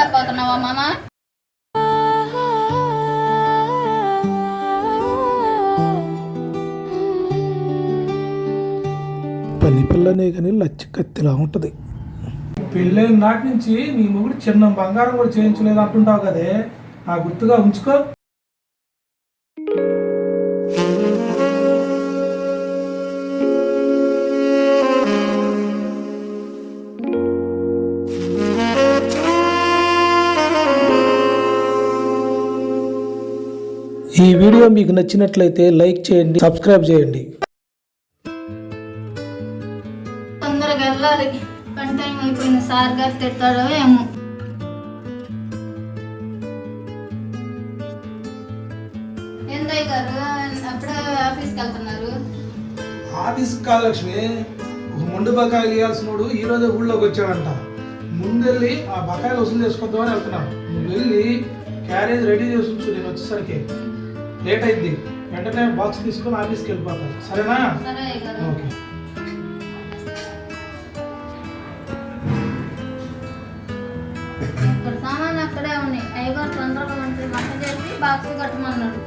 తట్టుకోలేకపోతున్నావా మామ? పని పిల్లనే కానీ లచ్చి కత్తిలా ఉంటుంది. పెళ్ళైన నాటి నుంచి నీ మొగుడు చిన్న బంగారం కూడా చేయించలేదు అంటుంటావు కదే, ఆ గుర్తుగా ఉంచుకో. ఈ వీడియో మీకు నచ్చినట్లయితే లైక్ చేయండి, సబ్స్క్రైబ్ చేయండి. తొందరగా వెళ్ళాలి, పని టైం అయిపోయింది. సార్ గారు తిడతాడో ఏమో. ఏందయ్య గారు అప్పుడే ఆఫీస్కి వెళ్తున్నారు? ఆఫీస్కి కాదు లక్ష్మి, ఒక మొండు బకాయిలు ఇవ్వాల్సినోడు ఈ రోజే ఊళ్ళోకి వచ్చాడంట. ముందెళ్ళి ఆ బకాయిలు వసూలు చేసుకుందామని వెళ్తున్నాను. నువ్వు వెళ్ళి క్యారేజ్ రెడీ చేసి ఉంచు, నేను వచ్చేసరికి లేట్ అయింది. వెంటనే బాక్స్ తీసుకుని ఆఫీస్కి వెళ్ళిపోతాను, సరేనా? ఓకే. ఇక్కడ సామాన్లు అక్కడే ఉన్నాయి. అయ్యగారు తొందరగా వంట చేసి బాక్స్ కట్టమన్నాడు.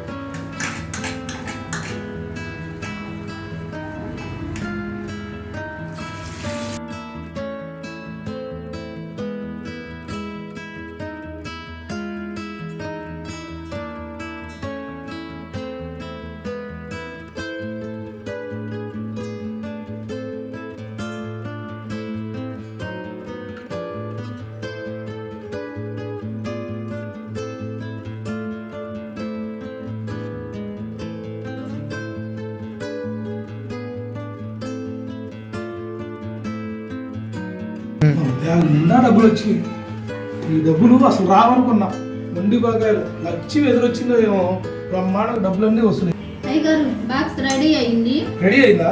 నిండా డబ్బులు వచ్చినాయి. ఈ డబ్బులు అసలు రావనుకున్నా, మొండి బకాయిలు లచ్చి ఎదురొచ్చిందో ఏమో, బ్రహ్మాండంగా డబ్బులన్నీ వస్తున్నాయి. అయ్యగారు బాక్స్ రెడీ అయింది. రెడీ అయిందా?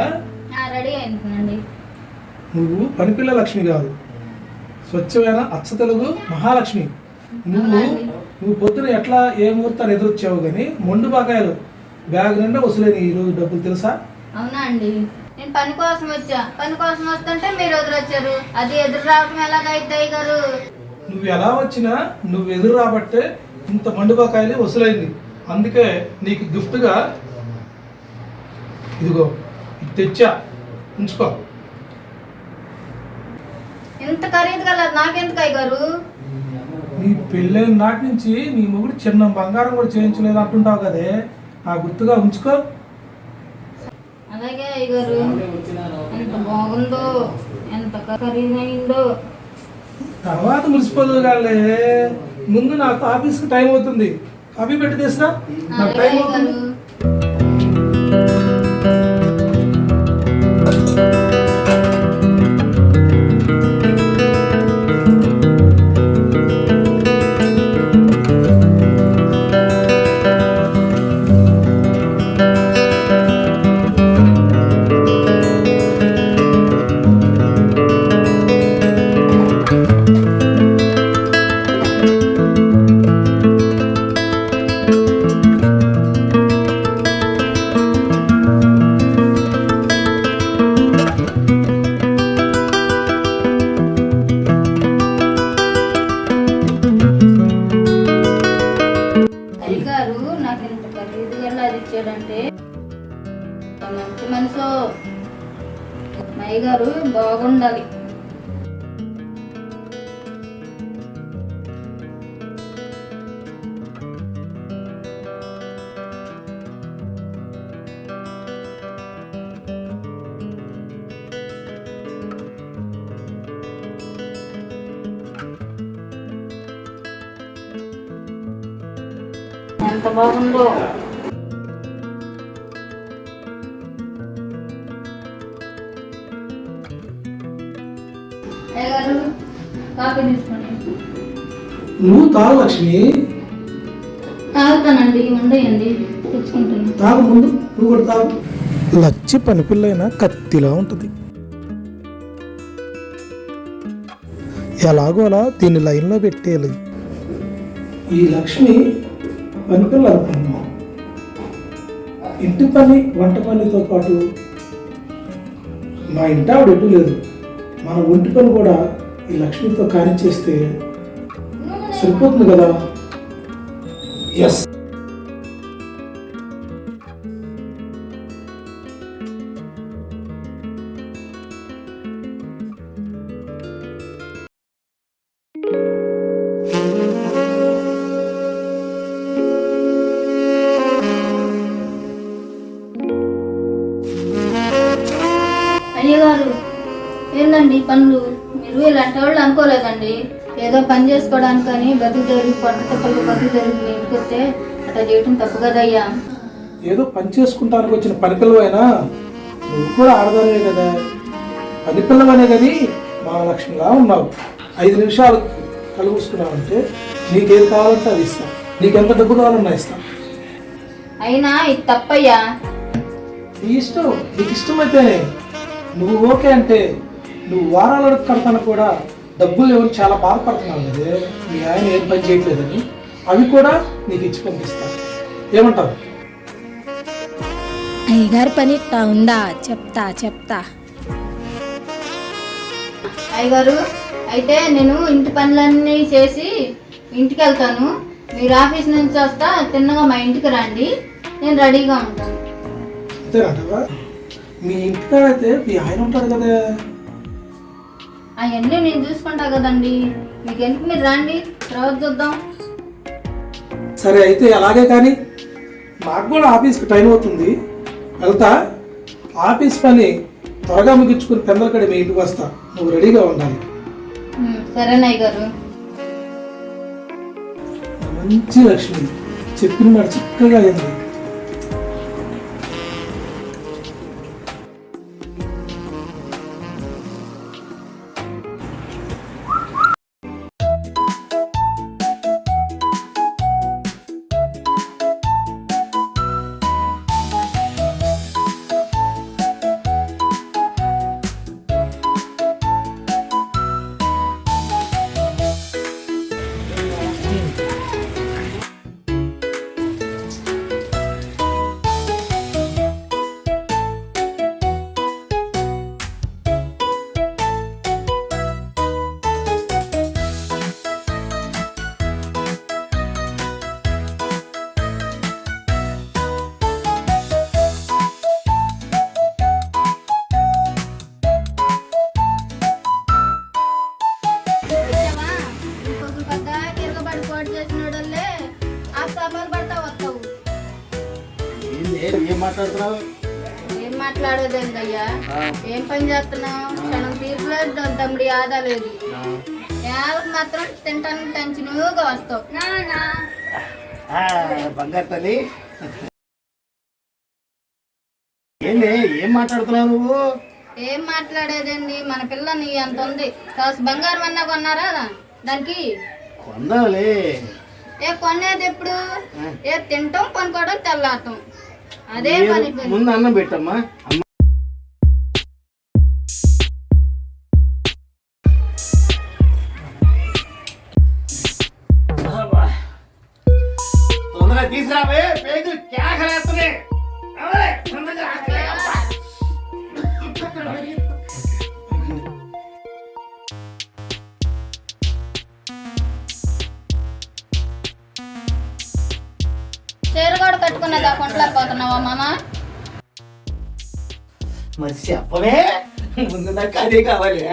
రెడీ అయిందండి. నువ్వు పనిపిల్ల లక్ష్మి కాదు, స్వచ్ఛమైన అచ్చ తెలుగు మహాలక్ష్మి. నువ్వు పొద్దున ఎట్లా ఏ ముహూర్తాన్ని ఎదురొచ్చావు కానీ మొండు బకాయిలు బ్యాగ్ నిండా వసూలేని ఈరోజు డబ్బులు, తెలుసా? అవునా అండి, నేను పని కోసం వచ్చా. పని కోసం వస్తుంటే మీరు ఎదురొచ్చారు. అది ఎదురు రావటం ఎలాగైతే గారు? నువ్వు ఎలా వచ్చినా నువ్వు ఎదురు రాబట్టే ఇంత మండు బకాయిలు వసూలైంది. అందుకే నీకు గిఫ్ట్గా ఇదిగో ఇది తెచ్చా, ఉంచుకో. ఇంత ఖరీదు గల నాకెందుకు అయ్యగారు? నీ పెళ్ళైన నాటి నుంచి నీ మొగుడు చిన్న బంగారం కూడా చేయించలేదు అంటుంటావు కదే, ఆ గుర్తుగా ఉంచుకో. అలాగే అయ్యగారు. ఎంత బాగుందో, ఎంత ఖరీదైందో. తర్వాత మురిసిపోదు కానీ ముందు నాకు ఆఫీస్కి టైం అవుతుంది. కాఫీ పెట్టి తెసినా, నాకు టైం అవుతుంది. నాకు ఇంత ఖరీదు ఎలా ఇచ్చాడంటే మంచి మనసు. మయ్య గారు బాగుండాలి. ఎంత బాగుందో. కాఫీ తీసుకోండి. నువ్వు తాగు లక్ష్మి. తాగుతానండి, ఉండయండి, తెచ్చుకుంటాను. తాగు ముందు, నువ్వు కూడా తాగు. లచ్చి పని పిల్లైనా కత్తిలా ఉంటుంది. ఎలాగో అలా దీన్ని లైన్లో పెట్టేయాలి. ఈ లక్ష్మి పనిపిల్ల అనుకున్నాం. ఇంటి పని వంట పనితో పాటు మా ఇంటి ఆవిడ ఎటు లేదు, మన ఒంటి పని కూడా ఈ లక్ష్మితో కానిచ్చేస్తే సరిపోతుంది కదా. ఎస్. అయ్యగారు ఏందండి పనులు? మీరు ఇలాంటి వాళ్ళు అనుకోలేదండి. ఏదో పని చేసుకోవడానికని బతుకు తెరుగు పొట్ట తిప్పలు బతుకు తెరుగు మీ ఇంటికి వస్తే అట్లా చేయటం తప్పు కదయ్యా. ఏదో పని చేసుకుంటానికి వచ్చిన పని పిల్లవైనా నువ్వు కూడా ఆడదానివే కదా. పని పిల్లవనే కానీ మహాలక్ష్మిలా ఉన్నావు. 5 నిమిషాలు కలుగుసుకున్నావంటే నీకేది కావాలంటే అది ఇస్తాను. నీకెంత డబ్బు కావాలన్నా ఇస్తాను. అయినా ఇది తప్పయ్యా. నీ ఇష్టం. నీకు ఇష్టమైతేనే. నువ్వు ఓకే అంటే నువ్వు వారాలు అడుగు కడతాను కూడా డబ్బులు ఏమని చాలా బాధపడుతున్నావు కదే. మీ ఆయన ఏం పని చేయట్లేదని అవి కూడా నీకు ఇచ్చి పంపిస్తాను. ఏమంటావు? అయ్యగారి పని ఇట్టా ఉందా? చెప్తా. అయ్యగారు అయితే నేను ఇంటి పనులన్నీ చేసి ఇంటికి వెళ్తాను. మీరు ఆఫీస్ నుంచి వస్తా తిన్నగా మా ఇంటికి రండి, నేను రెడీగా ఉంటాను. అంతేనంటావా? మీ ఇంటికాడైతే మీ ఆయన ఉంటాడు కదా. అవన్నీ నేను చూసుకుంటా కదండి. మీకు ఎందుకు, మీరు రండి, తర్వాత చూద్దాం. సరే అయితే అలాగే. కానీ నాకు కూడా ఆఫీస్కి టైం అవుతుంది, వెళ్తా. ఆఫీస్ పని త్వరగా ముగించుకుని పెందలకడి మీ ఇంటికి వస్తా. నువ్వు రెడీగా ఉండాలి. సరేనయ్య గారు. మంచి లక్ష్మి చెప్పిన మాట చక్కగా అయింది. ఏం మాట్లాడేదేందయ్యా? ఏం పని చేస్తున్నావు? క్షణం తీర్చలేదు, తమ్ముడి ఆదా లేదు. యావత్ మాత్రం తింటానికి టెన్షన్గా వస్తావు. బంగారు తల్లి, ఏంది ఏం మాట్లాడుతున్నావు నువ్వు? ఏం మాట్లాడేదండి, మన పిల్లని అంత ఉంది. కాస్త బంగారం అన్నా కొన్నారా దానికి? కొందాలే. కొనేది ఎప్పుడు? తింటాం, కొనుక్కోవడం, తెల్లాటం, అదే పని. ముందు అన్నం పెట్టమ్మా. తొందరగా తీసుకురావే, పేగులు కేకలేస్తున్నాయి. చీర కూడా కట్టుకున్నదా కొంటలేకపోతున్నావా మామ? మరి చెప్పవే, ముందు నాకు అదే కావాలి.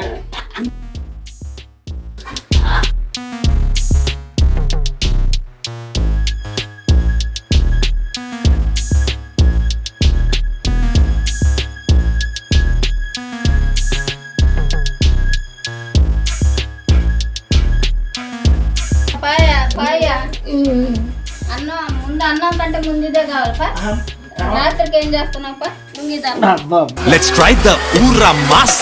అన్నం ముందు, అన్నం కంటే ముందు ఇదే కావాలి. రాత్రికి ఏం చేస్తున్నావు? Let's try the Ura Mas.